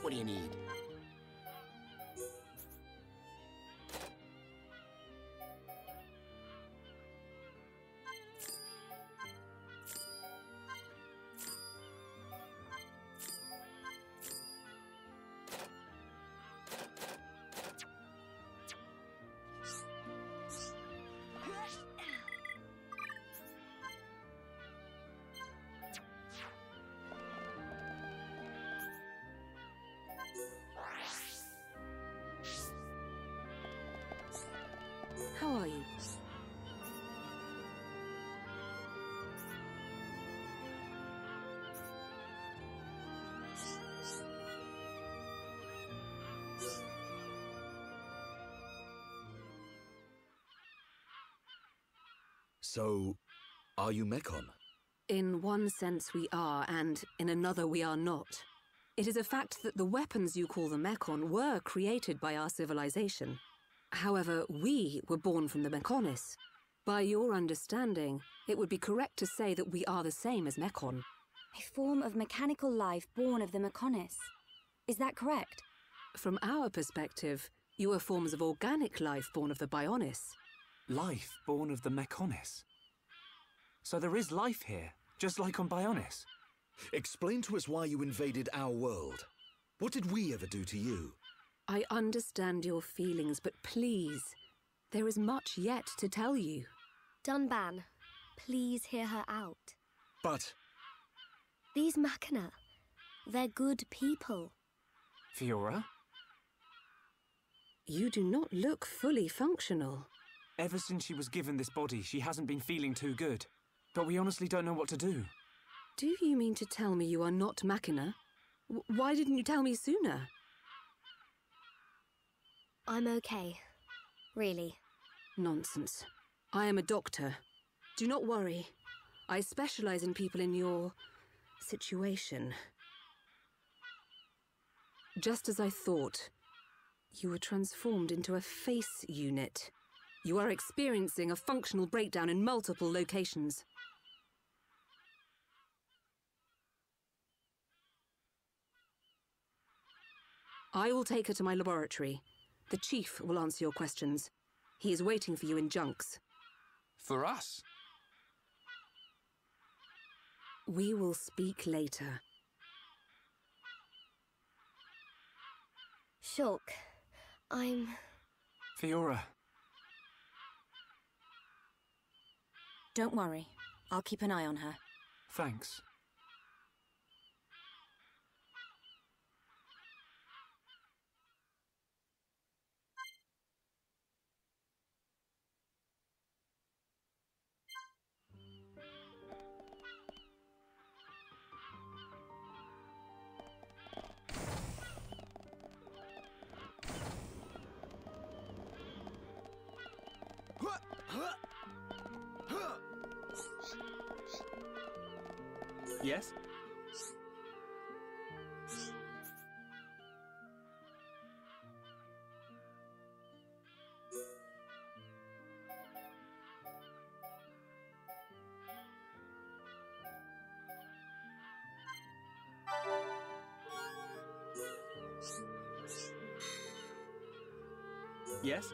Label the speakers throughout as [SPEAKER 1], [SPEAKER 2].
[SPEAKER 1] What do you need?
[SPEAKER 2] How are you?
[SPEAKER 3] So, are you Mekon?
[SPEAKER 2] In one sense we are, and in another we are not. It is a fact that the weapons you call the mekon were created by our civilization. However, we were born from the Mekonis. By your understanding, it would be correct to say that we are the same as mekon.
[SPEAKER 4] A form of mechanical life born of the Mekonis. Is that correct?
[SPEAKER 2] From our perspective, you are forms of organic life born of the Bionis.
[SPEAKER 5] Life born of the Mekonis? So there is life here, just like on Bionis?
[SPEAKER 3] Explain to us why you invaded our world. What did we ever do to you?
[SPEAKER 2] I understand your feelings, but please, there is much yet to tell you.
[SPEAKER 6] Dunban, please hear her out.
[SPEAKER 3] But...
[SPEAKER 6] These Machina, they're good people.
[SPEAKER 5] Fiora?
[SPEAKER 2] You do not look fully functional.
[SPEAKER 5] Ever since she was given this body, she hasn't been feeling too good. But we honestly don't know what to do.
[SPEAKER 2] Do you mean to tell me you are not Machina? Why didn't you tell me sooner?
[SPEAKER 6] I'm okay. Really.
[SPEAKER 2] Nonsense. I am a doctor. Do not worry. I specialize in people in your... situation. Just as I thought. You were transformed into a face unit. You are experiencing a functional breakdown in multiple locations. I will take her to my laboratory. The Chief will answer your questions. He is waiting for you in Junks.
[SPEAKER 7] For us?
[SPEAKER 2] We will speak later.
[SPEAKER 6] Shulk, I'm...
[SPEAKER 5] Fiora.
[SPEAKER 4] Don't worry. I'll keep an eye on her.
[SPEAKER 5] Thanks. Yes? Yes?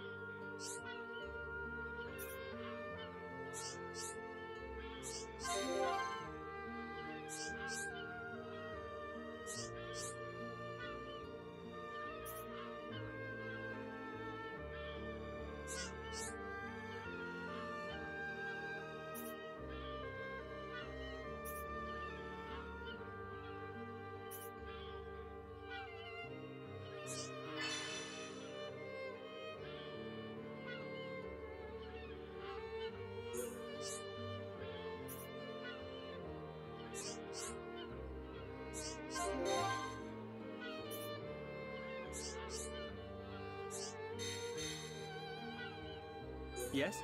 [SPEAKER 5] Yes?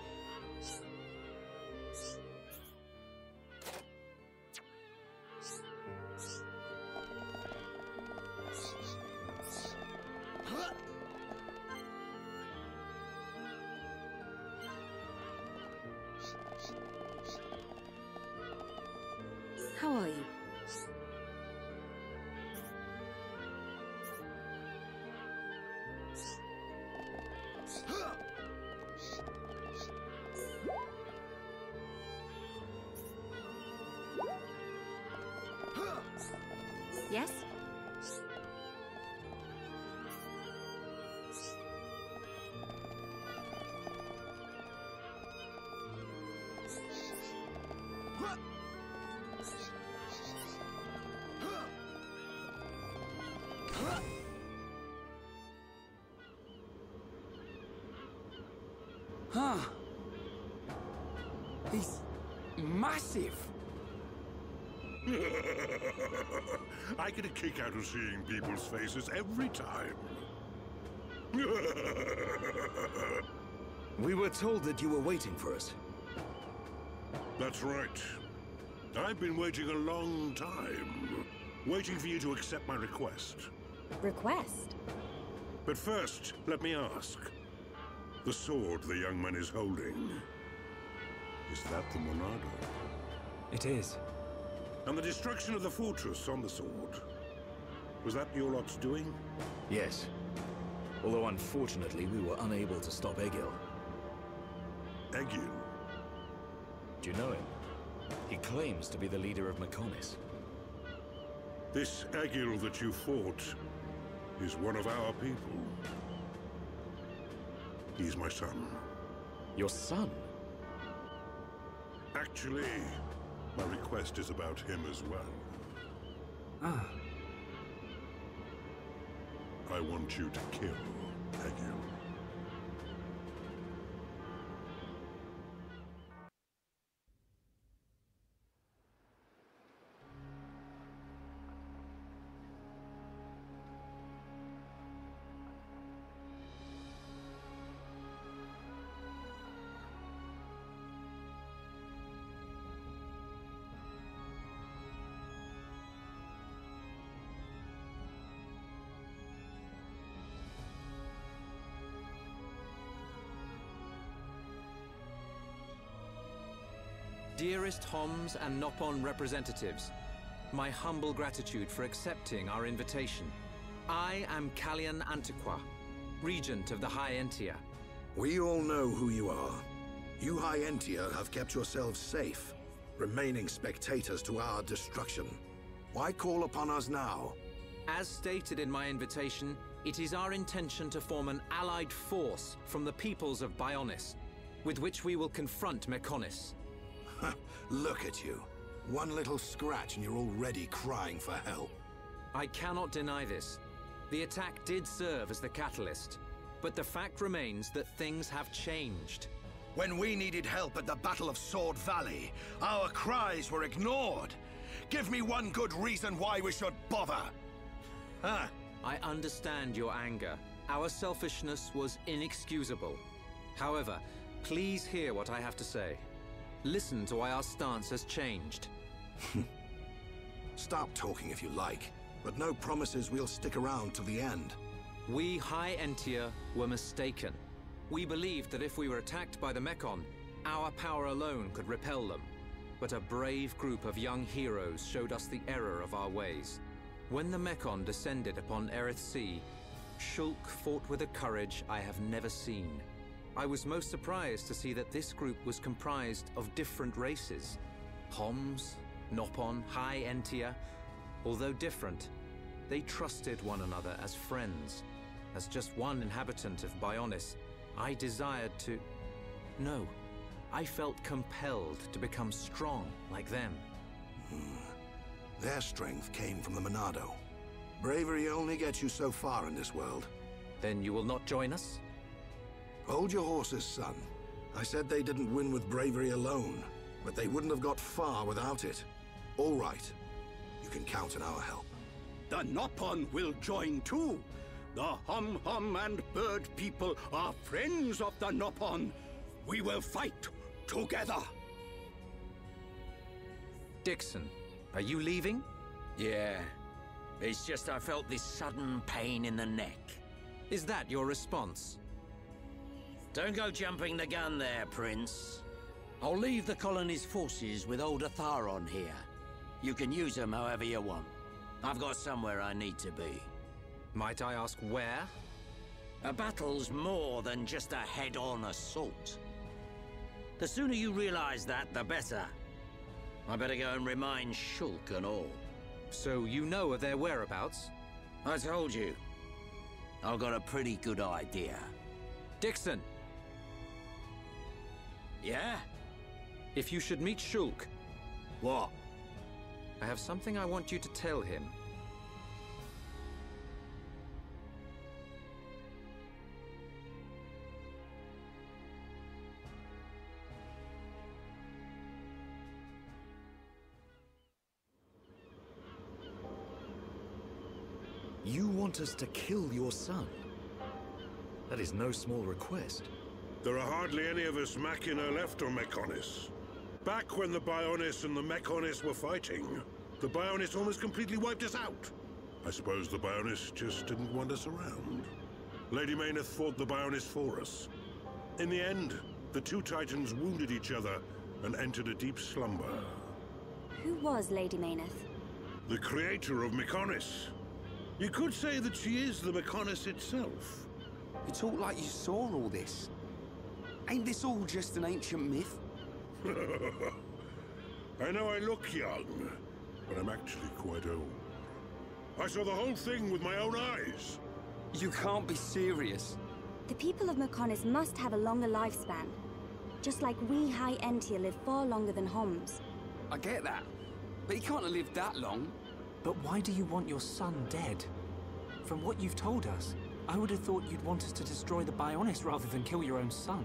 [SPEAKER 2] How are you?
[SPEAKER 4] Yes?
[SPEAKER 5] Huh. He's massive.
[SPEAKER 1] I get a kick out of seeing people's faces every time.
[SPEAKER 3] We were told that you were waiting for us.
[SPEAKER 1] That's right. I've been waiting a long time. Waiting for you to accept my request.
[SPEAKER 4] Request?
[SPEAKER 1] But first, let me ask. The sword the young man is holding, is that the Monado?
[SPEAKER 5] It is.
[SPEAKER 1] And the destruction of the fortress on the sword, was that your lot's doing?
[SPEAKER 3] Yes. Although unfortunately we were unable to stop Egil.
[SPEAKER 1] Egil?
[SPEAKER 3] Do you know him? He claims to be the leader of Mekonis.
[SPEAKER 1] This Egil that you fought is one of our people. He's my son.
[SPEAKER 3] Your son?
[SPEAKER 1] Actually, my request is about him as well.
[SPEAKER 5] Ah.
[SPEAKER 1] I want you to kill Egil.
[SPEAKER 7] Dearest Homs and Nopon representatives, my humble gratitude for accepting our invitation. I am Kallian Antiqua, Regent of the High Entia.
[SPEAKER 3] We all know who you are. You High Entia have kept yourselves safe, remaining spectators to our destruction. Why call upon us now?
[SPEAKER 7] As stated in my invitation, it is our intention to form an allied force from the peoples of Bionis, with which we will confront Mekonis.
[SPEAKER 3] Look at you. One little scratch and you're already crying for help.
[SPEAKER 7] I cannot deny this. The attack did serve as the catalyst, but the fact remains that things have changed.
[SPEAKER 3] When we needed help at the Battle of Sword Valley, our cries were ignored. Give me one good reason why we should bother. Huh?
[SPEAKER 7] I understand your anger. Our selfishness was inexcusable. However, please hear what I have to say. Listen to why our stance has changed.
[SPEAKER 3] Stop talking if you like, but no promises we'll stick around to the end.
[SPEAKER 7] We High Entia were mistaken. We believed that if we were attacked by the Mekon, our power alone could repel them. But a brave group of young heroes showed us the error of our ways. When the Mekon descended upon Erith Sea, Shulk fought with a courage I have never seen. I was most surprised to see that this group was comprised of different races. Homs, Nopon, High Entia. Although different, they trusted one another as friends. As just one inhabitant of Bionis, I desired to... No, I felt compelled to become strong like them.
[SPEAKER 3] Their strength came from the Monado. Bravery only gets you so far in this world.
[SPEAKER 7] Then you will not join us?
[SPEAKER 3] Hold your horses, son. I said they didn't win with bravery alone, but they wouldn't have got far without it. All right. You can count on our help.
[SPEAKER 8] The Nopon will join too. The Hum and Bird people are friends of the Nopon. We will fight together.
[SPEAKER 7] Dixon, are you leaving?
[SPEAKER 9] Yeah. It's just I felt this sudden pain in the neck.
[SPEAKER 7] Is that your response?
[SPEAKER 9] Don't go jumping the gun there, Prince. I'll leave the colony's forces with old Atharon here. You can use them however you want. I've got somewhere I need to be.
[SPEAKER 7] Might I ask where?
[SPEAKER 9] A battle's more than just a head-on assault. The sooner you realize that, the better. I better go and remind Shulk and all.
[SPEAKER 7] So you know of their whereabouts?
[SPEAKER 9] I told you. I've got a pretty good idea.
[SPEAKER 7] Dixon!
[SPEAKER 9] Yeah?
[SPEAKER 7] If you should meet Shulk,
[SPEAKER 9] What?
[SPEAKER 7] I have something I want you to tell him.
[SPEAKER 10] You want us to kill your son? That is no small request.
[SPEAKER 1] There are hardly any of us Machina left on Mekonis. Back when the Bionis and the Mekonis were fighting, the Bionis almost completely wiped us out. I suppose the Bionis just didn't want us around. Lady Mayneth fought the Bionis for us. In the end, the two titans wounded each other and entered a deep slumber.
[SPEAKER 4] Who was Lady Mayneth?
[SPEAKER 1] The creator of Mekonis. You could say that she is the Mekonis itself.
[SPEAKER 11] You talk like you saw all this. Ain't this all just an ancient myth?
[SPEAKER 1] I know I look young, but I'm actually quite old. I saw the whole thing with my own eyes.
[SPEAKER 11] You can't be serious.
[SPEAKER 4] The people of Mekonis must have a longer lifespan. Just like we High Entia live far longer than Homs.
[SPEAKER 11] I get that, but he can't have lived that long.
[SPEAKER 5] But why do you want your son dead? From what you've told us, I would have thought you'd want us to destroy the Bionis rather than kill your own son.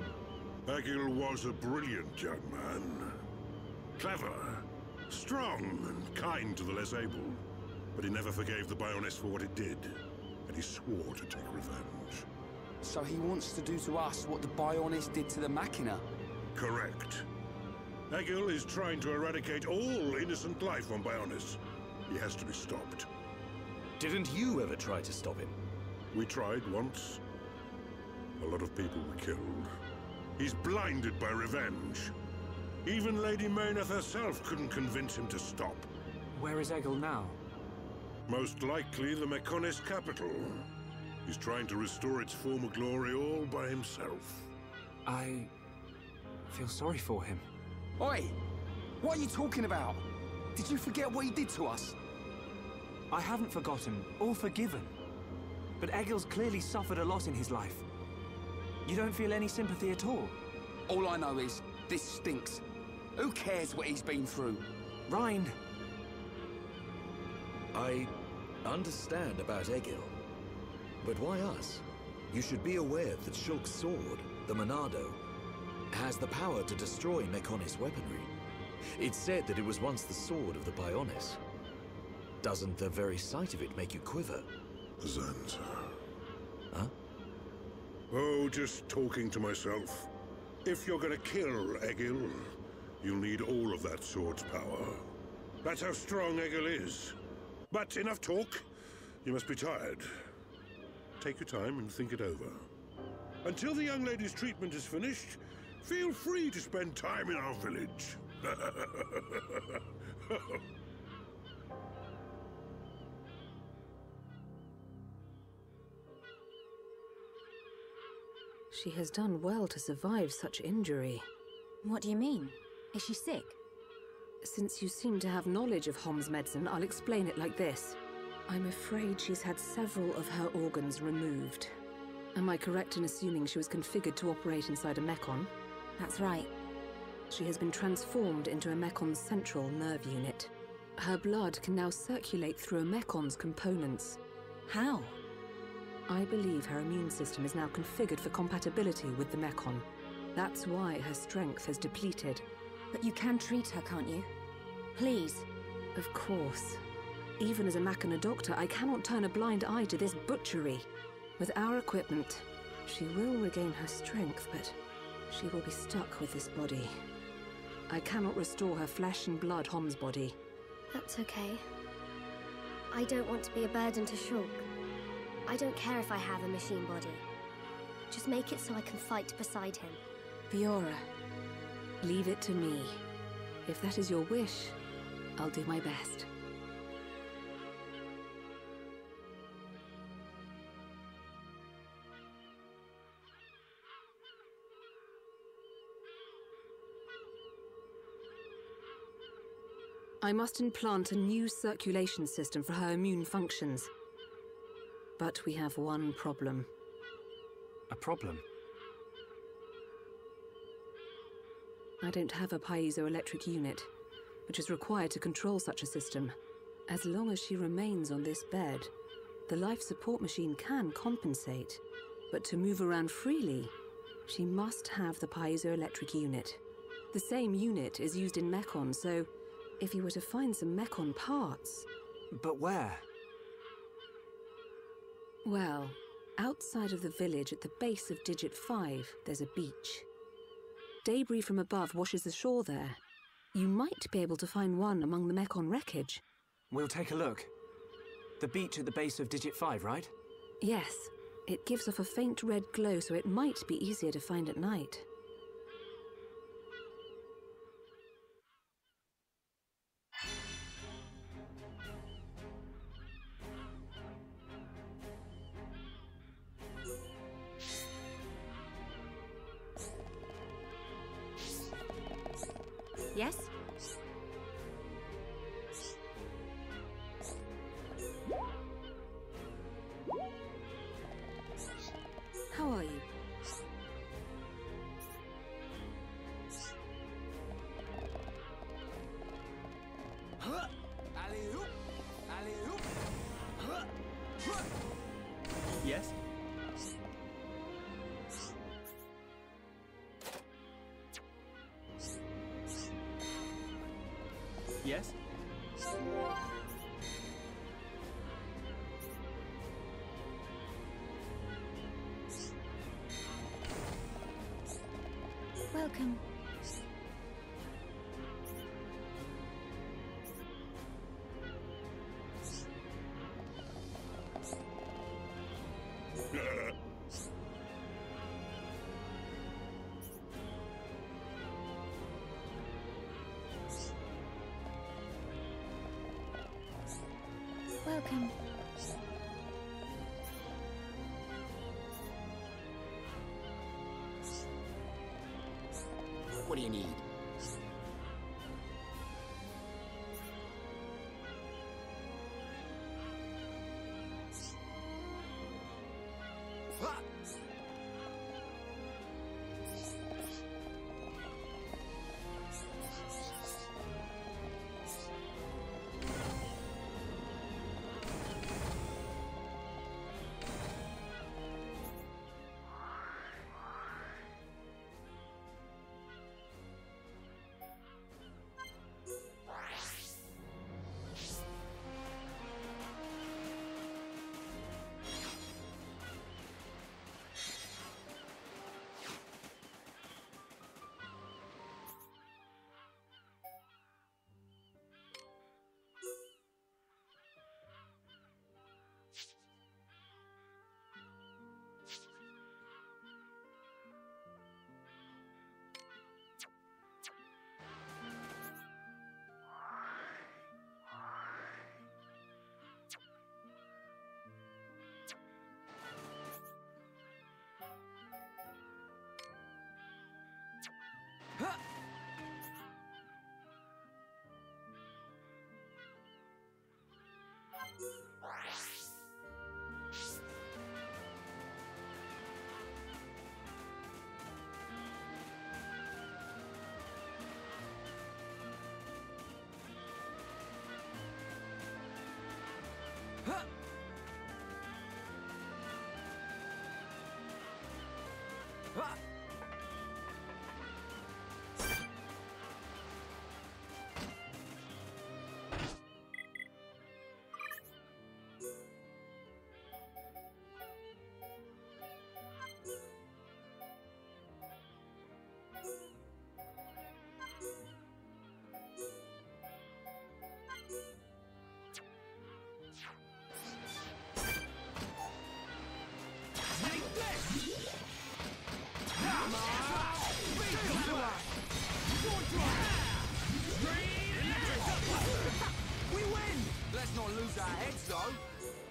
[SPEAKER 1] Egil was a brilliant young man. Clever, strong, and kind to the less able. But he never forgave the Bionis for what it did, and he swore to take revenge.
[SPEAKER 11] So he wants to do to us what the Bionis did to the Machina?
[SPEAKER 1] Correct. Egil is trying to eradicate all innocent life on Bionis. He has to be stopped.
[SPEAKER 10] Didn't you ever try to stop him?
[SPEAKER 1] We tried once. A lot of people were killed. He's blinded by revenge. Even Lady Mayneth herself couldn't convince him to stop.
[SPEAKER 5] Where is Egil now?
[SPEAKER 1] Most likely the Mekonis capital. He's trying to restore its former glory all by himself.
[SPEAKER 5] I feel sorry for him.
[SPEAKER 11] Oi! What are you talking about? Did you forget what he did to us?
[SPEAKER 5] I haven't forgotten or forgiven. But Egil's clearly suffered a lot in his life. You don't feel any sympathy at all?
[SPEAKER 11] All I know is, this stinks. Who cares what he's been through?
[SPEAKER 5] Rind!
[SPEAKER 10] I understand about Egil. But why us? You should be aware that Shulk's sword, the Monado, has the power to destroy Mekonis weaponry. It's said that it was once the sword of the Bionis. Doesn't the very sight of it make you quiver?
[SPEAKER 1] Xanta.
[SPEAKER 10] Huh?
[SPEAKER 1] Oh, just talking to myself. If you're gonna kill Egil, you'll need all of that sword's power. That's how strong Egil is. But enough talk. You must be tired. Take your time and think it over. Until the young lady's treatment is finished, feel free to spend time in our village.
[SPEAKER 2] She has done well to survive such injury.
[SPEAKER 4] What do you mean? Is she sick?
[SPEAKER 2] Since you seem to have knowledge of Hom's medicine, I'll explain it like this. I'm afraid she's had several of her organs removed. Am I correct in assuming she was configured to operate inside a mekon?
[SPEAKER 4] That's right.
[SPEAKER 2] She has been transformed into a mekon's central nerve unit. Her blood can now circulate through a mekon's components.
[SPEAKER 4] How?
[SPEAKER 2] I believe her immune system is now configured for compatibility with the mekon. That's why her strength has depleted.
[SPEAKER 4] But you can treat her, can't you? Please.
[SPEAKER 2] Of course. Even as a Machina doctor, I cannot turn a blind eye to this butchery. With our equipment, she will regain her strength, but she will be stuck with this body. I cannot restore her flesh and blood Hom's body.
[SPEAKER 6] That's okay. I don't want to be a burden to Shulk. I don't care if I have a machine body. Just make it so I can fight beside him.
[SPEAKER 2] Fiora, leave it to me. If that is your wish, I'll do my best. I must implant a new circulation system for her immune functions. But we have one problem.
[SPEAKER 5] A problem?
[SPEAKER 2] I don't have a piezoelectric unit, which is required to control such a system. As long as she remains on this bed, the life support machine can compensate. But to move around freely, she must have the piezoelectric unit. The same unit is used in Mekon, so if you were to find some Mekon parts...
[SPEAKER 5] But where?
[SPEAKER 2] Well, outside of the village at the base of Digit 5, there's a beach. Debris from above washes the shore there. You might be able to find one among the Mekon wreckage.
[SPEAKER 5] We'll take a look. The beach at the base of Digit 5, right?
[SPEAKER 2] Yes. It gives off a faint red glow, so it might be easier to find at night.
[SPEAKER 4] Yes?
[SPEAKER 2] How are you?
[SPEAKER 5] Yes? Yes?
[SPEAKER 4] Welcome. Welcome.
[SPEAKER 9] What do you need?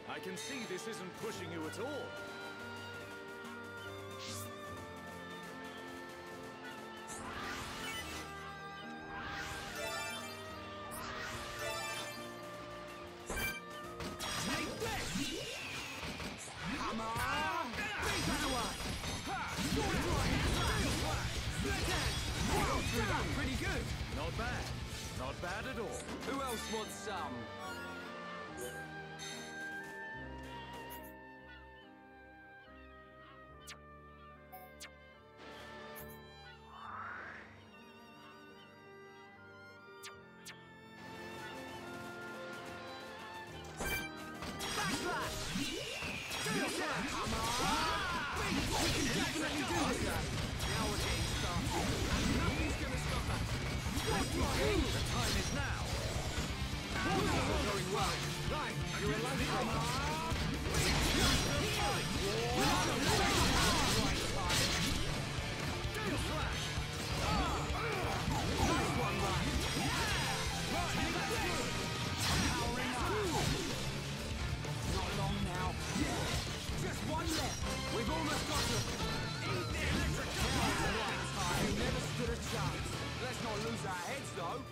[SPEAKER 10] I can see this isn't pushing you at all.
[SPEAKER 5] Pretty good. Not bad. Not bad at all. Who else wants some?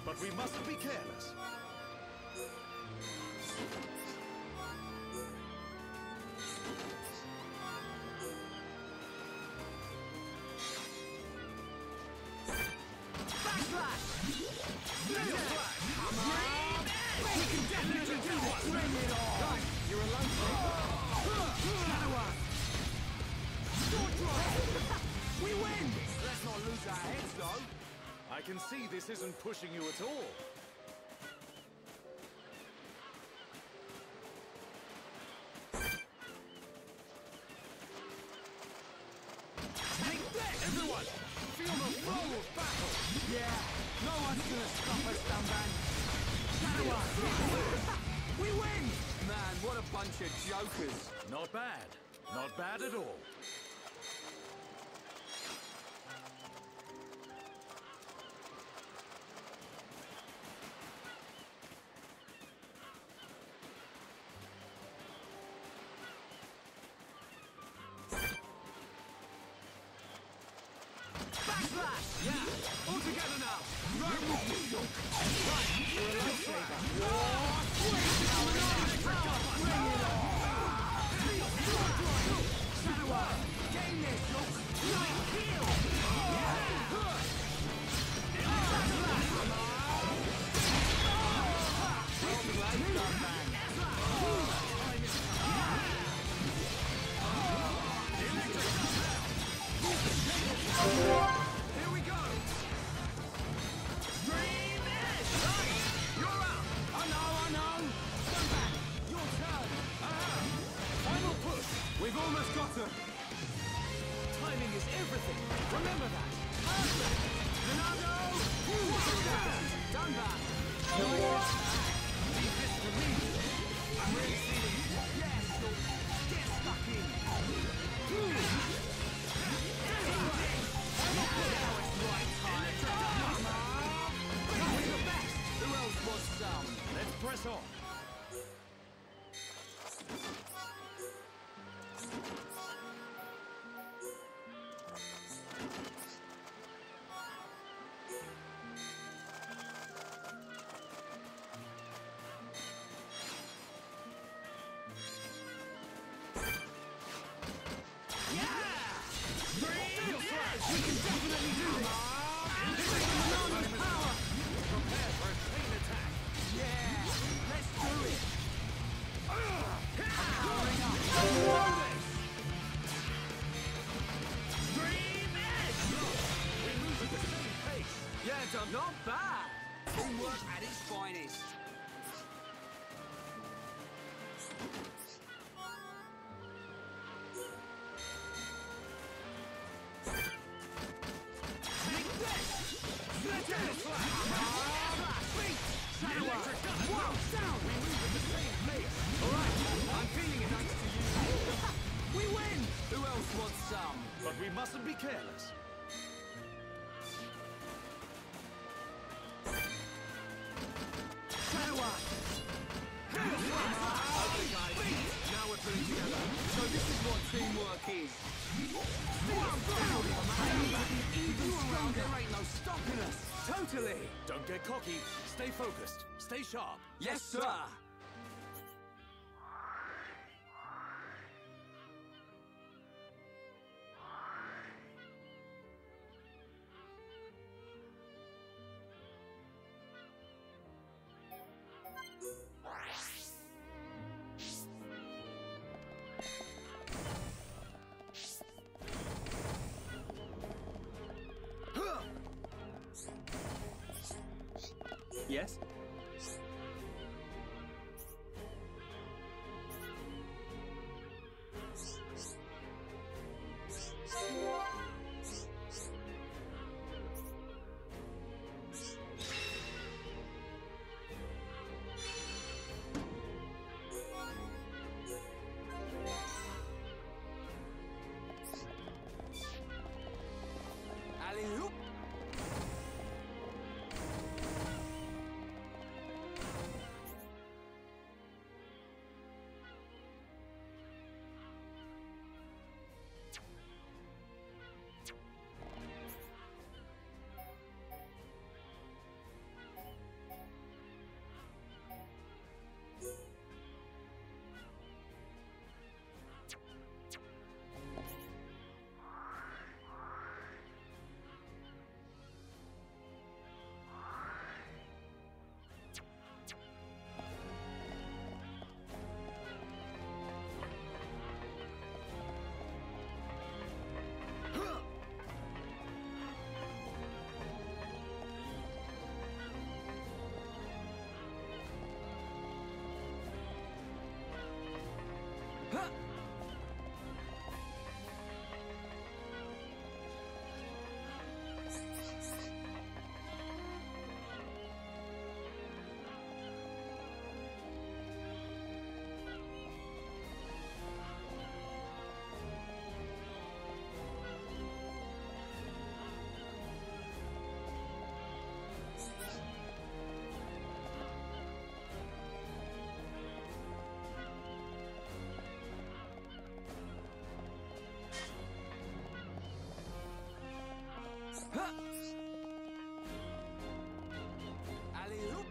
[SPEAKER 10] But we mustn't be careless.
[SPEAKER 5] We win! Let's not lose our heads, though.
[SPEAKER 10] I can see this isn't pushing you at all.
[SPEAKER 5] Take that, everyone! Feel the flow of battle! Yeah, no one's gonna stop us, Dumban. We win! Man, what a bunch of jokers.
[SPEAKER 10] Not bad. Not bad at all.
[SPEAKER 5] Yeah, all together now. Right with you, Shulk. Right, you're a lifesaver. Bring it on. Shadow Eye, gain this, Shulk. Night kill. Here we go! Dream is right! You're out! I know! Stand back! Your turn! Final push! We've almost got her! Timing is everything! Remember that! Perfect! Monado! Done that! Leave this to me! I'm really feeling it! Yes! Get stuck in! Who else wants some?
[SPEAKER 10] Let's press on.
[SPEAKER 5] Not bad! Teamwork at its finest. Take this! Down! We move at the same pace. Alright, I'm feeling it thanks to you. We win! Who else wants some?
[SPEAKER 10] But we mustn't be careless.
[SPEAKER 5] Now we're putting together. So this is what teamwork is. Even stronger. There ain't no stopping us. Totally.
[SPEAKER 10] Don't get cocky. Stay focused. Stay sharp.
[SPEAKER 5] Yes, sir. Yes? Alley-oop! Alley-oop!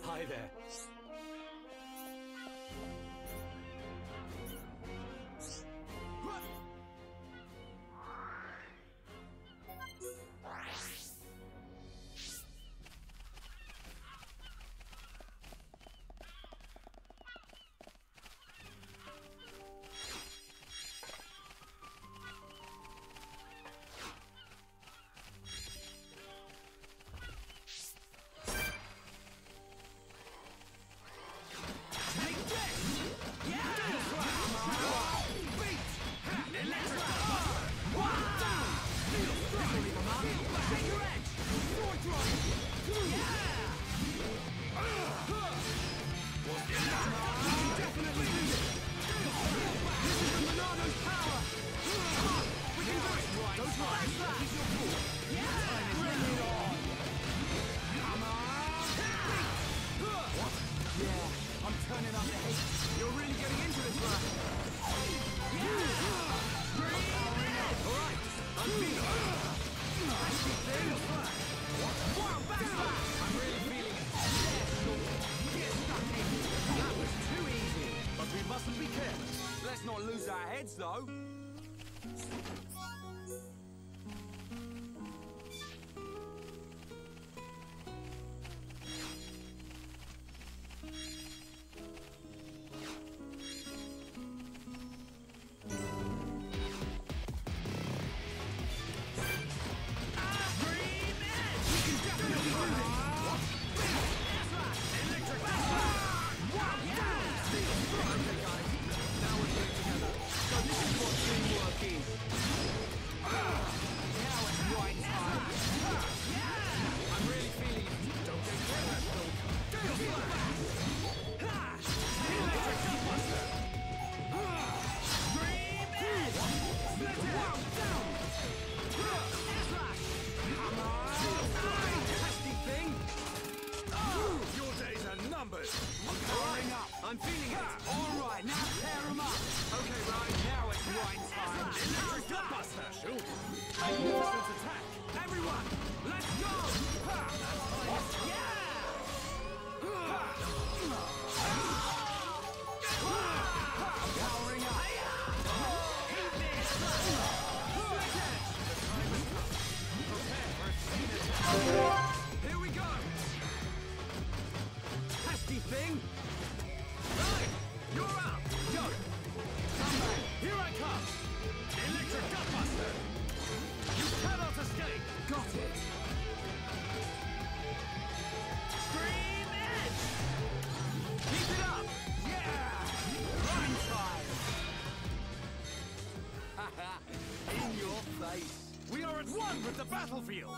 [SPEAKER 5] Hi there. Though. We are at one with the battlefield!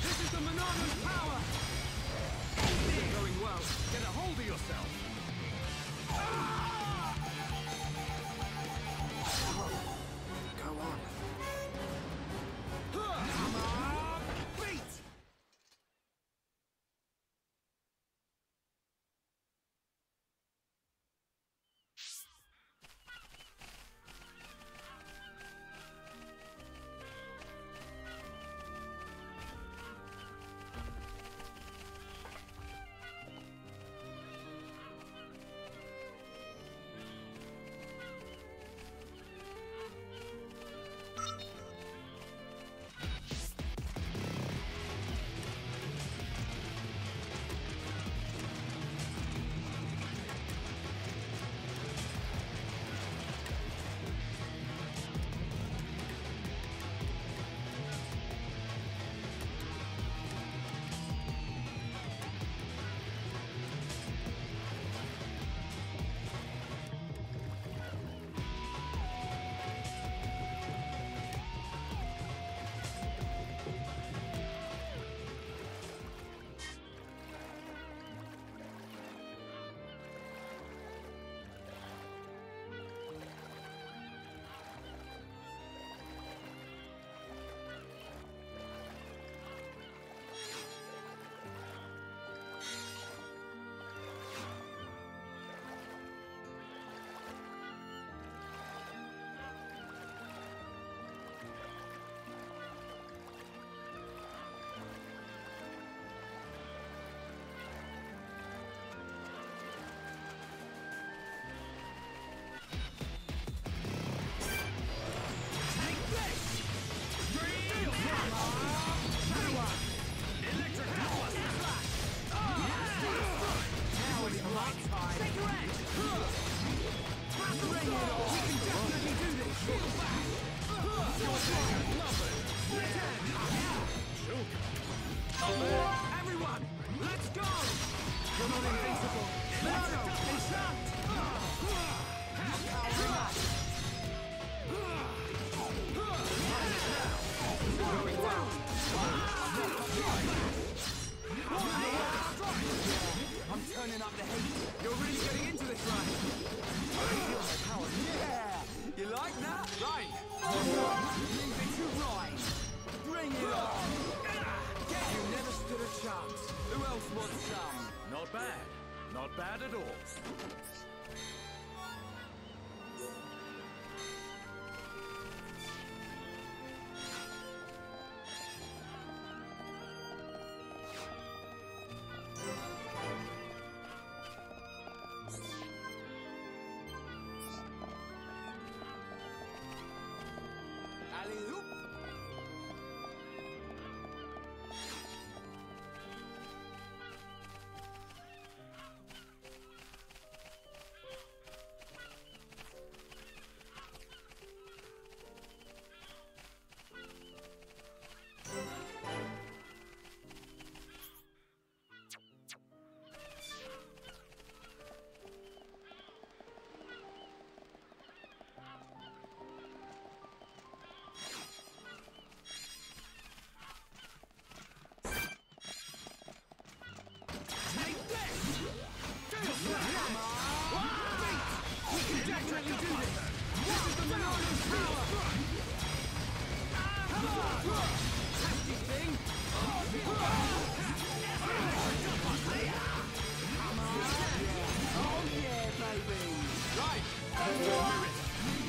[SPEAKER 5] This is the Monado's power! Going well. Get a hold of yourself!
[SPEAKER 3] Go on.
[SPEAKER 5] Come on! Beat! Everyone, let's go! You're not invincible! Monado, enchant! Going down! I'm turning up the heat. You're really getting into this, right? I feel my power. Yeah! You like that? Right! Leave it to right! Bring it on! You never stood a chance. Who else wants some?
[SPEAKER 12] Not bad. Not bad at all.
[SPEAKER 5] this! Tail slap! We can definitely do this! This is the Monado's power! Come on! Hefty thing! Come on! Oh yeah, baby! Right!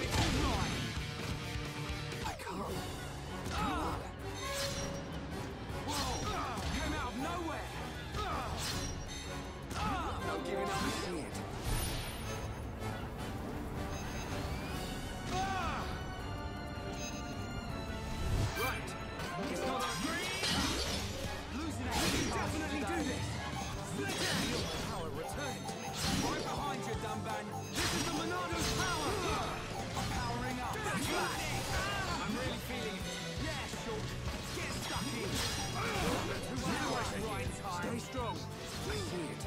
[SPEAKER 5] It's mine!
[SPEAKER 11] I can't.
[SPEAKER 5] Whoa! Came out of nowhere!
[SPEAKER 11] Not giving up is it.
[SPEAKER 5] Right! It's not a losing it! We can definitely do this! Split out your power returning to me! Right behind you, Dumban! This is the Monado's power! I'm powering up! I'm really feeling it! Yeah, Shulk! Get stuck in! Now it's right time! Stay strong! I see it!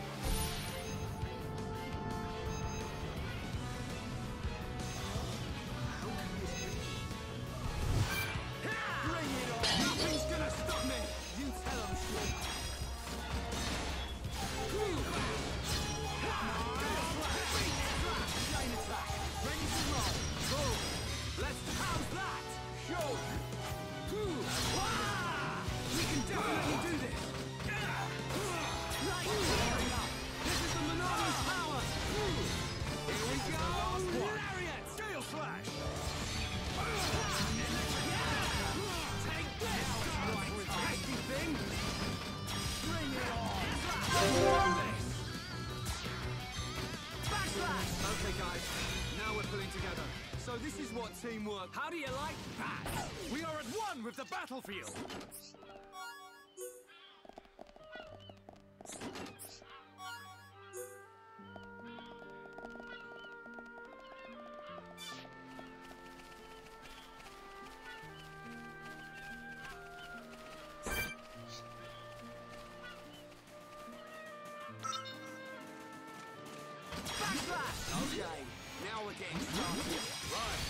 [SPEAKER 5] Bring it on! Nothing's gonna stop me! You tell them, Shulk! Chain attack! Ready to roll! Boom! Let's house that! Shulk! We can definitely do this! Powering up! This is the Monado's power! Here we go! Lariat! Scale slash! Take this! Tasty thing! Bring it on! Backslash! Okay, guys. Now we're pulling together. So this is what teamwork... How do you like that?
[SPEAKER 12] We are at one with the battlefield!
[SPEAKER 5] Okay, now we're getting started.
[SPEAKER 12] Right.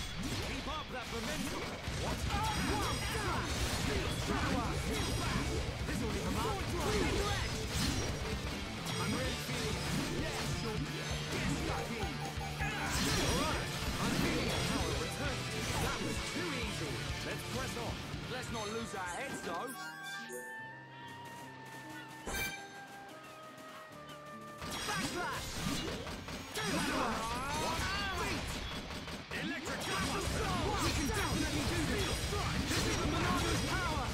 [SPEAKER 12] Keep up that momentum. What?
[SPEAKER 5] This will leave a mark. I'm really feeling it. Yeah, Shulk. Get stuck in. Alright, I'm feeling the power return. That was too easy.
[SPEAKER 12] Let's press on.
[SPEAKER 5] Let's not lose our heads, though. Backslash!
[SPEAKER 12] Electric
[SPEAKER 5] We can definitely do this! This is the Monado's power!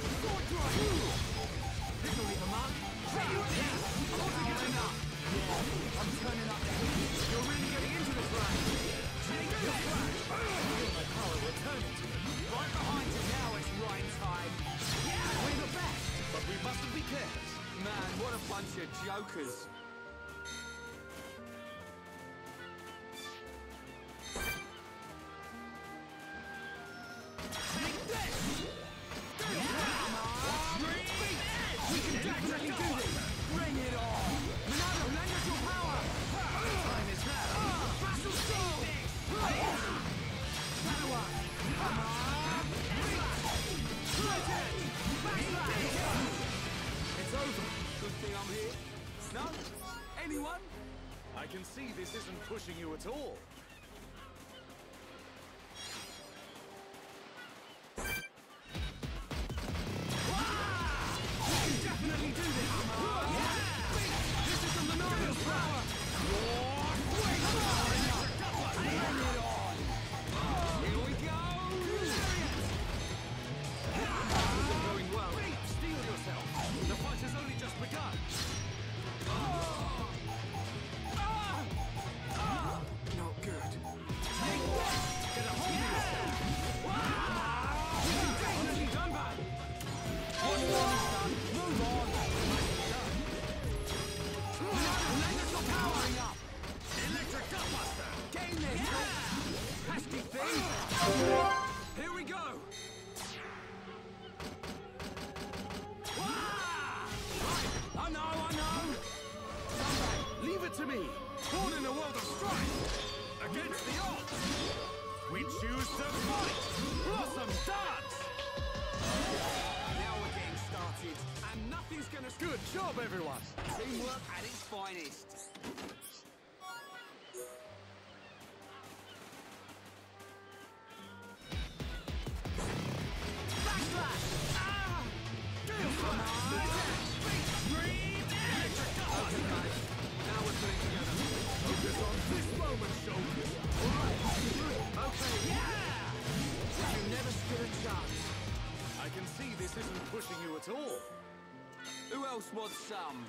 [SPEAKER 5] This will leave a mark. Yes! I'm turning up. Yeah, I'm turning up the heat. You're really getting into this range. Take this! Feel my power returning to me. Right behind you now, it's Rhyme time. Yeah! We're the best!
[SPEAKER 12] But we mustn't be careless.
[SPEAKER 5] Man, what a bunch of jokers. Take this! We can definitely do this! Bring it on! Monado, lend us your power! Time is now! Battle soul! Padawan! Come on! It's over! Good thing I'm here. No? Anyone?
[SPEAKER 12] I can see this isn't pushing you at all.
[SPEAKER 5] Definitely do this! This is the Monado's power! Bring it on! Here we go! Isn't going well.
[SPEAKER 12] Steel yourself. The fight has only just begun.
[SPEAKER 5] Not good. Get a hold of yourself! You can definitely done bad! What's done? Move on! Lend us your powering up!
[SPEAKER 12] Electric Gutbuster!
[SPEAKER 5] Get in there, Shulk! Pesky thing! Here we go! I know!
[SPEAKER 12] Leave it to me!
[SPEAKER 5] Born in a world of strife!
[SPEAKER 12] Against the odds! We choose to fight! Blossom dance!
[SPEAKER 5] Now we're getting started, and nothing's gonna... Good job, everyone!
[SPEAKER 11] Teamwork at its finest.
[SPEAKER 5] Backslash! Ah! Deal slash! Green edge! Okay, guys. Now we're putting together. Focus on this moment, soldiers. Alright. Okay, yeah! You never stood a chance. I can see this isn't pushing you at all.
[SPEAKER 11] Who else wants some?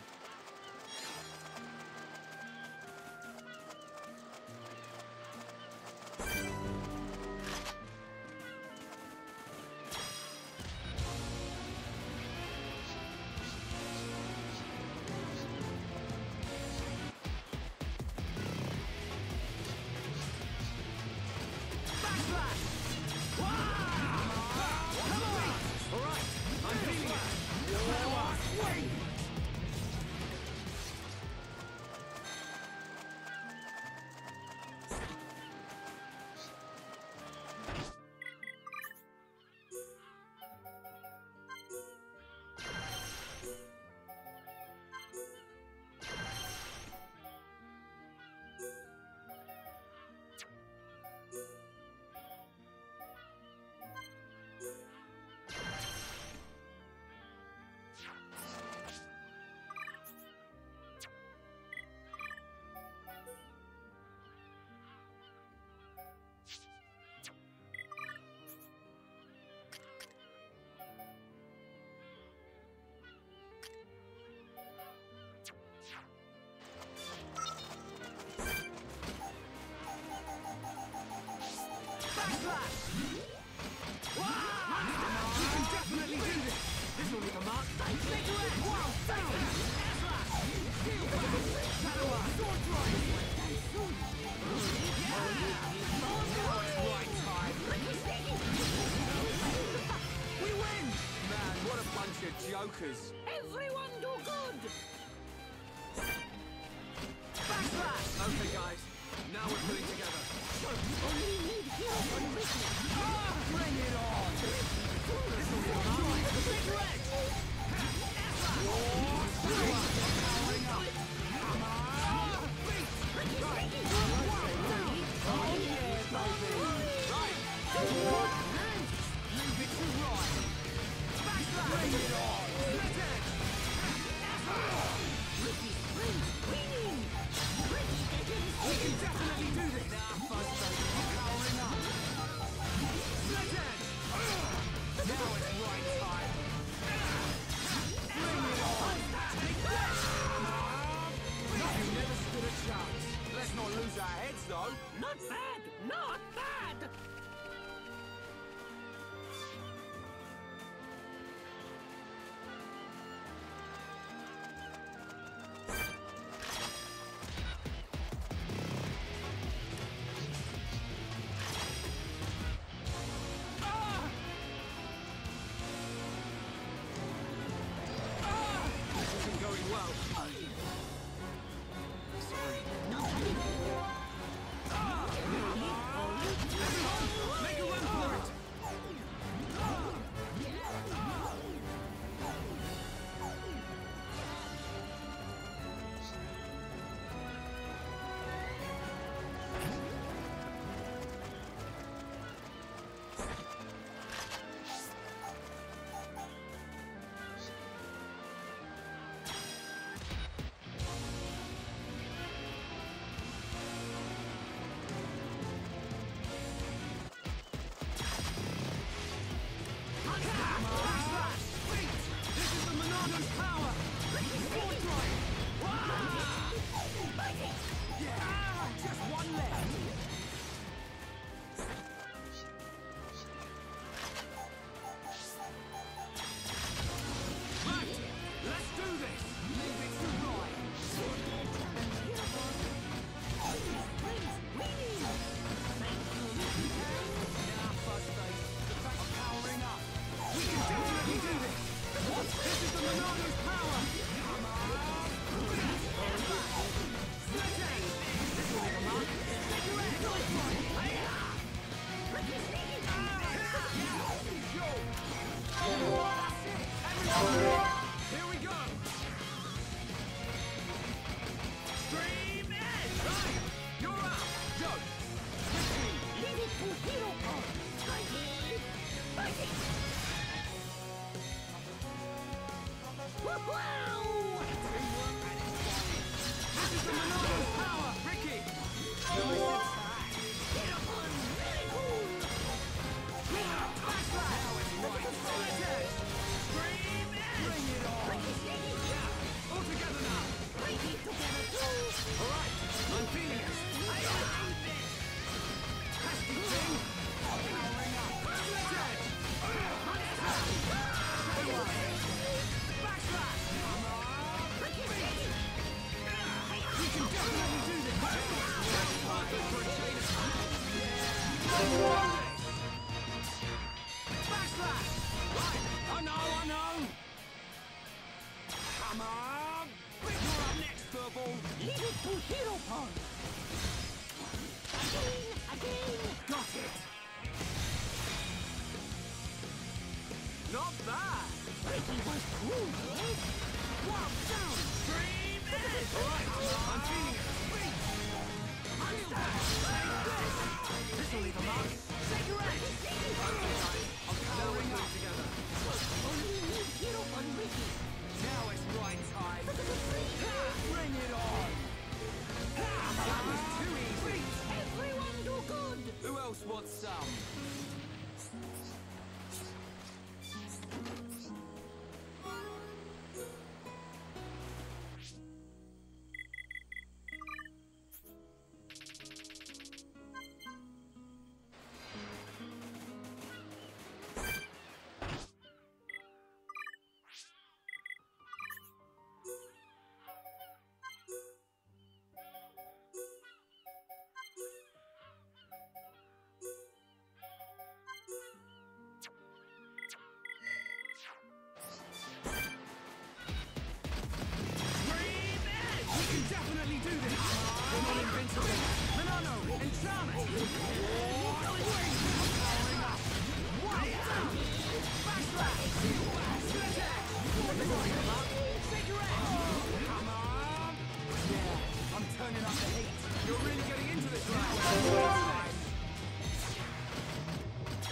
[SPEAKER 5] Jokers.
[SPEAKER 13] Everyone do good!
[SPEAKER 5] Backslash! Okay, guys. Now we're putting together.
[SPEAKER 13] Only need heroes and weakness.
[SPEAKER 5] Bring it on! This will be alright. Cigarette! Powering up! Oh yeah, baby! Right! Leave it to right! Bring it on! Let it! We can definitely do this! Powering up! Let it! Now it's right time! Bring it on! You never stood a chance! Let's not lose our heads, though!
[SPEAKER 13] Not bad! Not bad!
[SPEAKER 5] Backslash! Right, I know! Come on! You're up next, Furball!
[SPEAKER 13] Leave it to Hero Pod. Again!
[SPEAKER 5] Got it! Not bad!
[SPEAKER 13] Ricky was cool, eh?
[SPEAKER 5] Wow, down! Stream edge! Alright, I'm feeling it! This'll leave a mark! Take your edge! I'm powering up together!
[SPEAKER 13] Only need Hero Pod, Ricky.
[SPEAKER 5] Now it's right time! Bring it on! That was too easy!
[SPEAKER 13] Everyone do good.
[SPEAKER 5] Who else wants some? Definitely do this! We're not invincible! Monado! Enchant! Powering up! One down! Backslash! Sledge edge! Take your edge! Come on! Yeah, I'm turning up the heat. You're really getting into this right?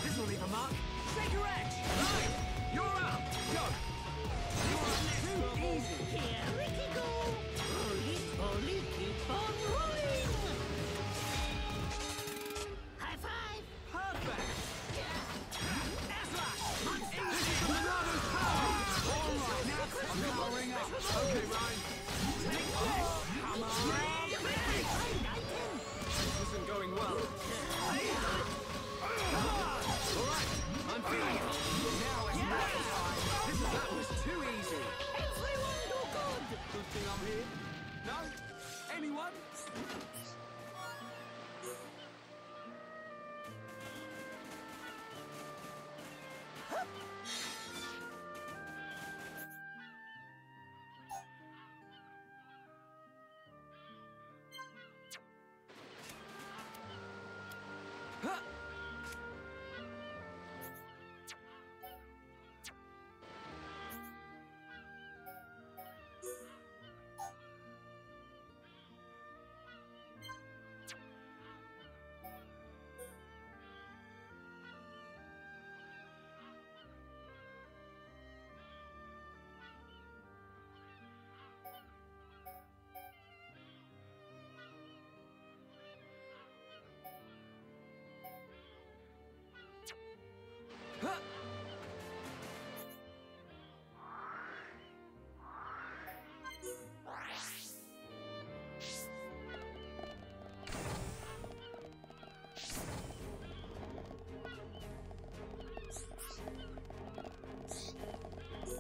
[SPEAKER 5] This'll leave a mark. Take your edge! Right! You're up! Go! You're up next, Furball.
[SPEAKER 13] Easy. Here, Ricky, go. Holy, keep on rolling! High five!
[SPEAKER 5] Perfect! Airslash! This is the Monado's power! All right, now I'm powering up. Okay, Ryan. Take this! Come on! This isn't going well. All right, I'm feeling it. Now it's my time. That was too easy.
[SPEAKER 13] Everyone do good!
[SPEAKER 5] Good thing I'm here. No? Anyone?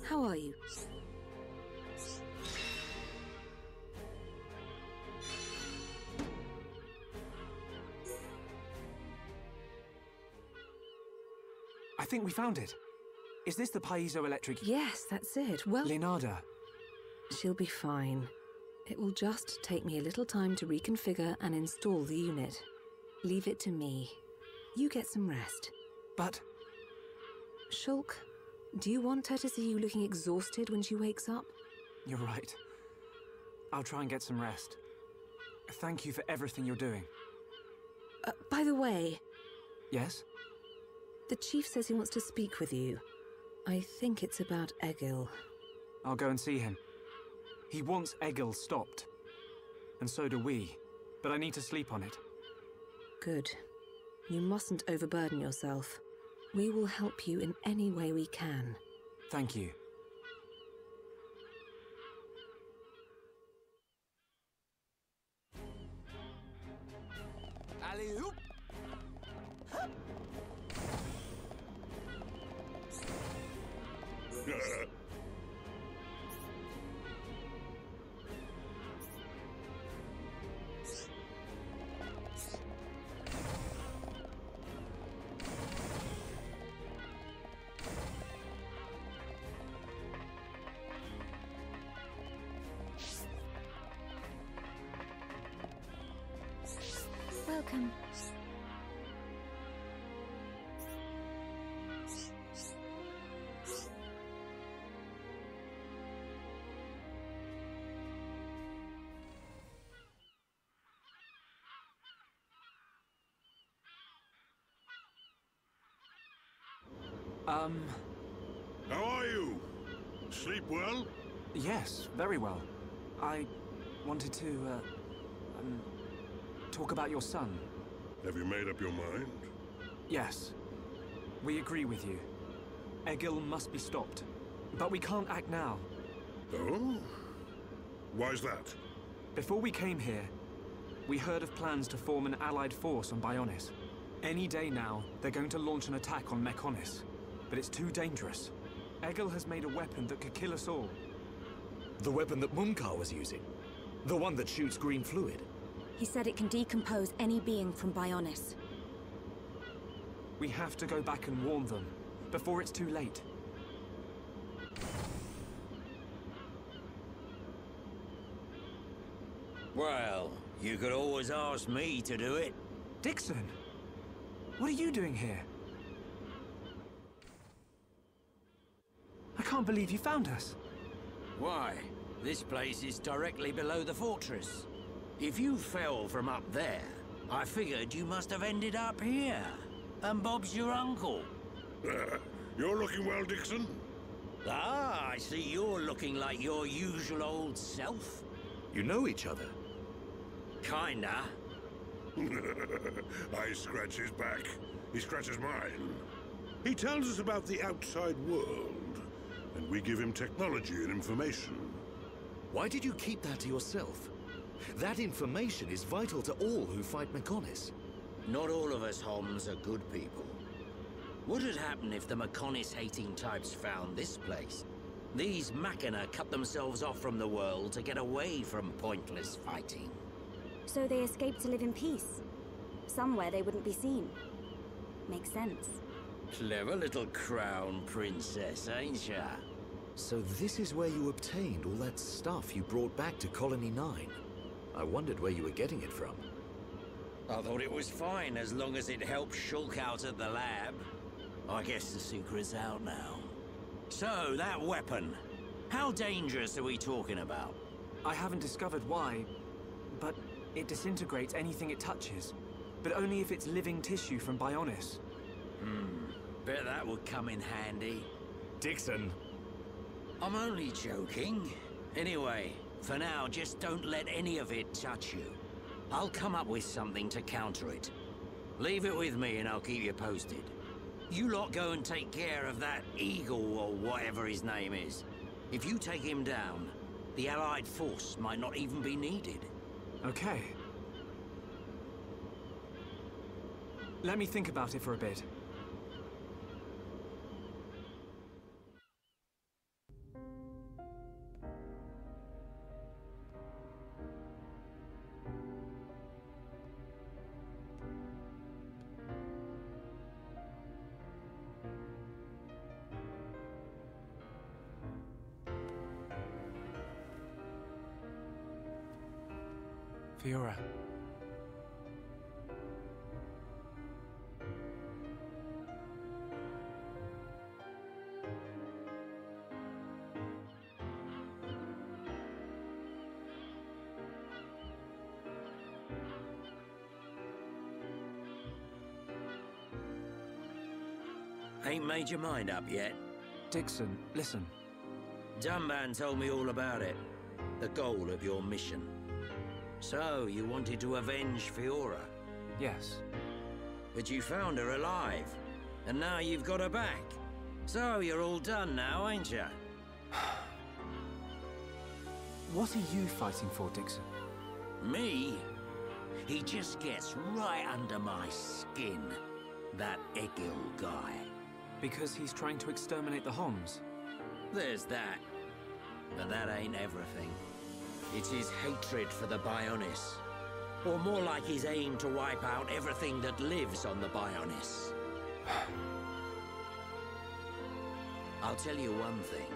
[SPEAKER 2] How are you?
[SPEAKER 11] I think we found it. Is this the piezoelectric?
[SPEAKER 2] Yes, that's it. Well,
[SPEAKER 11] Leonarda.
[SPEAKER 2] She'll be fine. It will just take me a little time to reconfigure and install the unit. Leave it to me. You get some rest.
[SPEAKER 11] But...
[SPEAKER 2] Shulk, do you want her to see you looking exhausted when she wakes up?
[SPEAKER 11] You're right. I'll try and get some rest. Thank you for everything you're doing.
[SPEAKER 2] By the way...
[SPEAKER 11] Yes?
[SPEAKER 2] The chief says he wants to speak with you. I think it's about Egil.
[SPEAKER 11] I'll go and see him. He wants Egil stopped. And so do we. But I need to sleep on it.
[SPEAKER 2] Good. You mustn't overburden yourself. We will help you in any way we can.
[SPEAKER 11] Thank you.
[SPEAKER 5] Alley-oop!
[SPEAKER 4] welcome.
[SPEAKER 1] How are you? Sleep well?
[SPEAKER 11] Yes, very well. I wanted to, talk about your son.
[SPEAKER 1] Have you made up your mind?
[SPEAKER 11] Yes. We agree with you. Egil must be stopped. But we can't act now.
[SPEAKER 1] Oh? Why's that?
[SPEAKER 11] Before we came here, we heard of plans to form an allied force on Bionis. Any day now, they're going to launch an attack on Mekonis. But it's too dangerous. Egil has made a weapon that could kill us all.
[SPEAKER 10] The weapon that Mumkar was using? The one that shoots green fluid?
[SPEAKER 4] He said it can decompose any being from Bionis.
[SPEAKER 11] We have to go back and warn them, before it's too late.
[SPEAKER 9] Well, you could always ask me to do it.
[SPEAKER 11] Dixon! What are you doing here? I can't believe you found us.
[SPEAKER 9] Why? This place is directly below the fortress. If you fell from up there, I figured you must have ended up here. And Bob's your uncle.
[SPEAKER 1] You're looking well, Dixon.
[SPEAKER 9] Ah, I see you're looking like your usual old self.
[SPEAKER 10] You know each other?
[SPEAKER 9] Kinda.
[SPEAKER 1] I scratch his back. He scratches mine. He tells us about the outside world, and we give him technology and information.
[SPEAKER 10] Why did you keep that to yourself? That information is vital to all who fight Mekonis.
[SPEAKER 9] Not all of us Homs are good people. What would happen if the Mekonis-hating types found this place? These Machina cut themselves off from the world to get away from pointless fighting.
[SPEAKER 4] So they escaped to live in peace. Somewhere they wouldn't be seen. Makes sense.
[SPEAKER 9] Clever little crown princess, ain't ya?
[SPEAKER 10] So this is where you obtained all that stuff you brought back to Colony 9. I wondered where you were getting it from.
[SPEAKER 9] I thought it was fine as long as it helped Shulk out at the lab. I guess the secret's out now. So, that weapon. How dangerous are we talking about?
[SPEAKER 11] I haven't discovered why, but it disintegrates anything it touches. But only if it's living tissue from Bionis.
[SPEAKER 9] Bet that would come in handy.
[SPEAKER 10] Dixon!
[SPEAKER 9] I'm only joking. Anyway, for now, just don't let any of it touch you. I'll come up with something to counter it. Leave it with me and I'll keep you posted. You lot go and take care of that eagle or whatever his name is. If you take him down, the Allied force might not even be needed.
[SPEAKER 11] Okay. Let me think about it for a bit. Fiora.
[SPEAKER 9] Ain't made your mind up yet?
[SPEAKER 11] Dixon, listen.
[SPEAKER 9] Dunban told me all about it. The goal of your mission. So, you wanted to avenge Fiora?
[SPEAKER 11] Yes.
[SPEAKER 9] But you found her alive, and now you've got her back. So, you're all done now, ain't ya?
[SPEAKER 11] What are you fighting for, Dixon?
[SPEAKER 9] Me? He just gets right under my skin. That Egil guy.
[SPEAKER 11] Because he's trying to exterminate the Homs?
[SPEAKER 9] There's that. But that ain't everything. It's his hatred for the Bionis. Or more like his aim to wipe out everything that lives on the Bionis. I'll tell you one thing.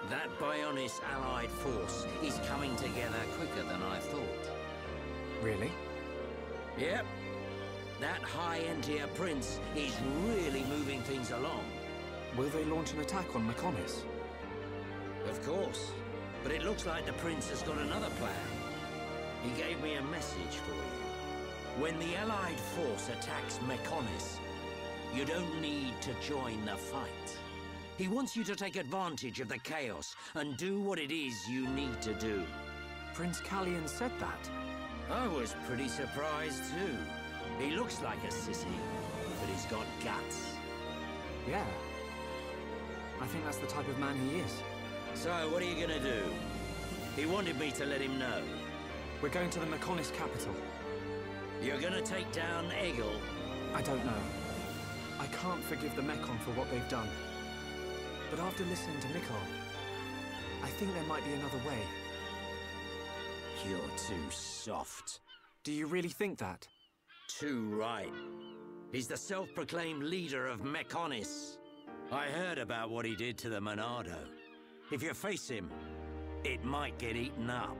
[SPEAKER 9] That Bionis allied force is coming together quicker than I thought.
[SPEAKER 11] Really?
[SPEAKER 9] Yep. That high-end-tier prince is really moving things along.
[SPEAKER 11] Will they launch an attack on Mekonis?
[SPEAKER 9] Of course. But it looks like the prince has got another plan. He gave me a message for you. When the Allied force attacks Mekonis, you don't need to join the fight. He wants you to take advantage of the chaos and do what it is you need to do.
[SPEAKER 11] Prince Callian said that?
[SPEAKER 9] I was pretty surprised too. He looks like a sissy, but he's got guts.
[SPEAKER 11] Yeah. I think that's the type of man he is.
[SPEAKER 9] So, what are you gonna do? He wanted me to let him know.
[SPEAKER 11] We're going to the Mekonis capital.
[SPEAKER 9] You're gonna take down Egil?
[SPEAKER 11] I don't know. I can't forgive the Mekon for what they've done. But after listening to Miqol, I think there might be another way.
[SPEAKER 9] You're too soft.
[SPEAKER 11] Do you really think that?
[SPEAKER 9] Too right. He's the self-proclaimed leader of Mekonis. I heard about what he did to the Monado. If you face him, it might get eaten up.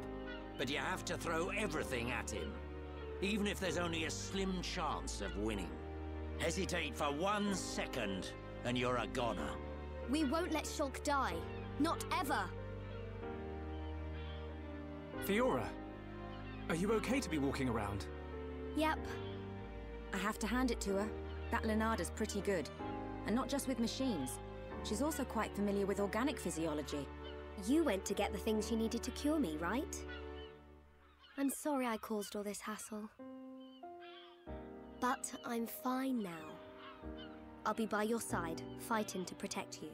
[SPEAKER 9] But you have to throw everything at him, even if there's only a slim chance of winning. Hesitate for 1 second, and you're a goner.
[SPEAKER 6] We won't let Shulk die. Not ever.
[SPEAKER 11] Fiora, are you okay to be walking around?
[SPEAKER 6] Yep.
[SPEAKER 14] I have to hand it to her. That Lenada's pretty good. And not just with machines. She's also quite familiar with organic physiology.
[SPEAKER 6] You went to get the things you needed to cure me, right? I'm sorry I caused all this hassle. But I'm fine now. I'll be by your side, fighting to protect you.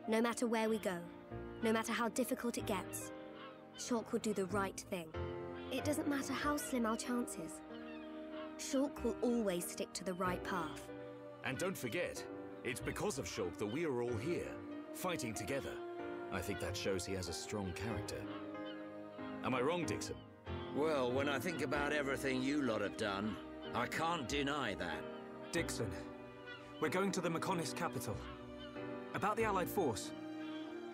[SPEAKER 6] No matter where we go, no matter how difficult it gets, Shulk will do the right thing. It doesn't matter how slim our chances. Shulk will always stick to the right path.
[SPEAKER 10] And don't forget, it's because of Shulk that we are all here, fighting together. I think that shows he has a strong character. Am I wrong, Dixon?
[SPEAKER 9] Well, when I think about everything you lot have done, I can't deny that.
[SPEAKER 11] Dixon, we're going to the Mekonis capital. About the Allied force.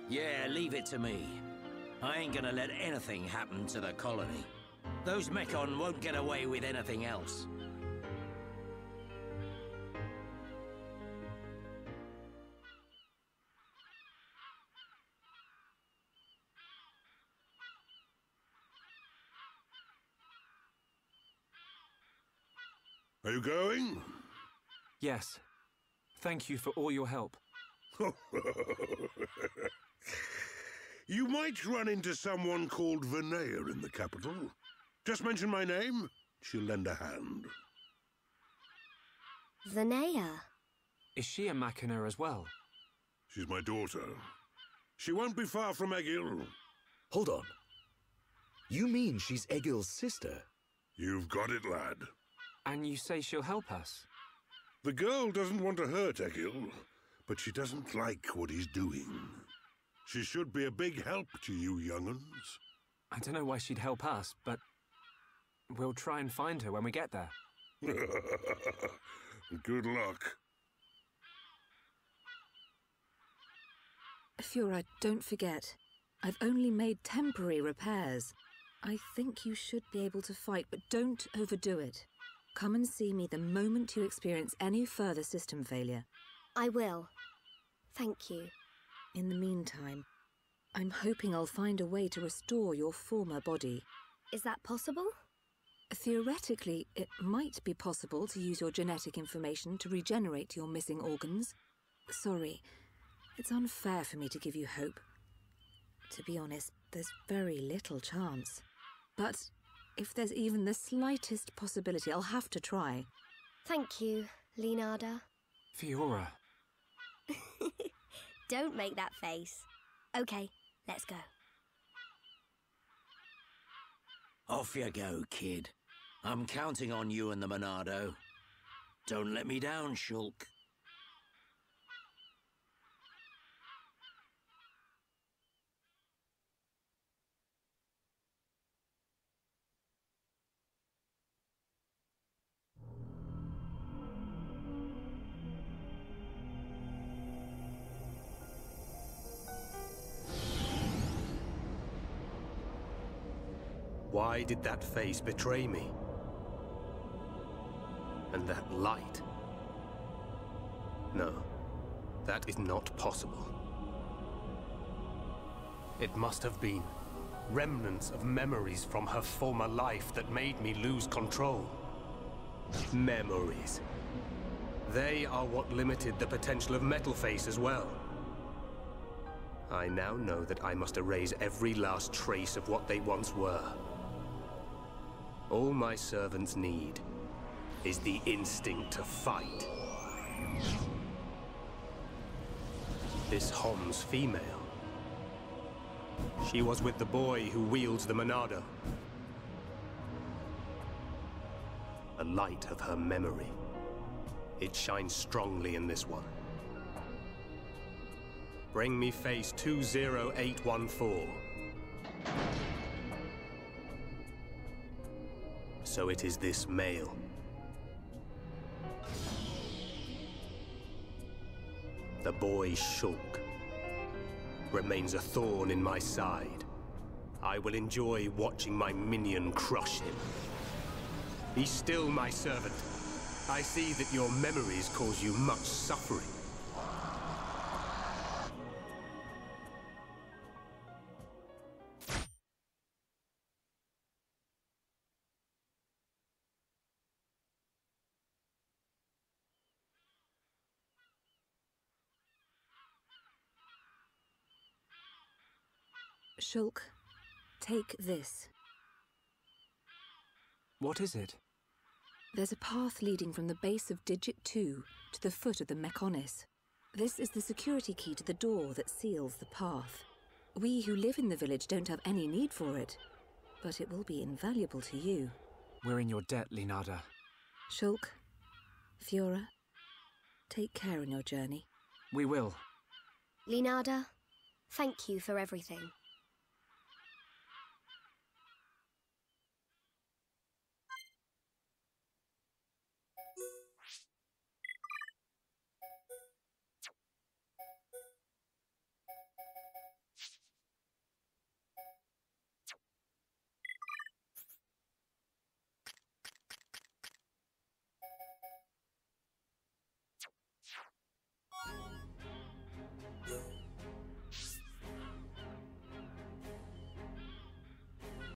[SPEAKER 9] Yeah, leave it to me. I ain't gonna let anything happen to the colony. Those Mekon won't get away with anything else.
[SPEAKER 1] Are you going?
[SPEAKER 11] Yes. Thank you for all your help.
[SPEAKER 1] You might run into someone called Vinaya in the capital. Just mention my name, she'll lend a hand.
[SPEAKER 6] Vinaya?
[SPEAKER 11] Is she a Machina as well?
[SPEAKER 1] She's my daughter. She won't be far from Egil.
[SPEAKER 10] Hold on. You mean she's Egil's sister?
[SPEAKER 1] You've got it, lad.
[SPEAKER 11] And you say she'll help us?
[SPEAKER 1] The girl doesn't want to hurt Egil, but she doesn't like what he's doing. She should be a big help to you young'uns.
[SPEAKER 11] I don't know why she'd help us, but we'll try and find her when we get there.
[SPEAKER 1] Good luck.
[SPEAKER 2] Fiora, don't forget. I've only made temporary repairs. I think you should be able to fight, but don't overdo it. Come and see me the moment you experience any further system failure.
[SPEAKER 6] I will. Thank you.
[SPEAKER 2] In the meantime, I'm hoping I'll find a way to restore your former body.
[SPEAKER 6] Is that possible?
[SPEAKER 2] Theoretically, it might be possible to use your genetic information to regenerate your missing organs. Sorry, it's unfair for me to give you hope. To be honest, there's very little chance. But if there's even the slightest possibility, I'll have to try.
[SPEAKER 6] Thank you, Leonarda.
[SPEAKER 11] Fiora.
[SPEAKER 6] Don't make that face. Okay, let's go.
[SPEAKER 9] Off you go, kid. I'm counting on you and the Monado. Don't let me down, Shulk.
[SPEAKER 15] Why did that face betray me? And that light? No, that is not possible. It must have been remnants of memories from her former life that made me lose control. Memories. They are what limited the potential of Metalface as well. I now know that I must erase every last trace of what they once were. All my servants need is the instinct to fight. This Hom's female. She was with the boy who wields the Monado. The light of her memory. It shines strongly in this one. Bring me face 20814. So it is this male. The boy Shulk remains a thorn in my side. I will enjoy watching my minion crush him. Be still my servant. I see that your memories cause you much suffering.
[SPEAKER 2] Shulk, take this.
[SPEAKER 11] What is it?
[SPEAKER 2] There's a path leading from the base of Digit 2 to the foot of the Mekonis. This is the security key to the door that seals the path. We who live in the village don't have any need for it, but it will be invaluable to you.
[SPEAKER 11] We're in your debt, Leonarda.
[SPEAKER 2] Shulk, Fiora, take care on your journey.
[SPEAKER 11] We will.
[SPEAKER 6] Leonarda, thank you for everything.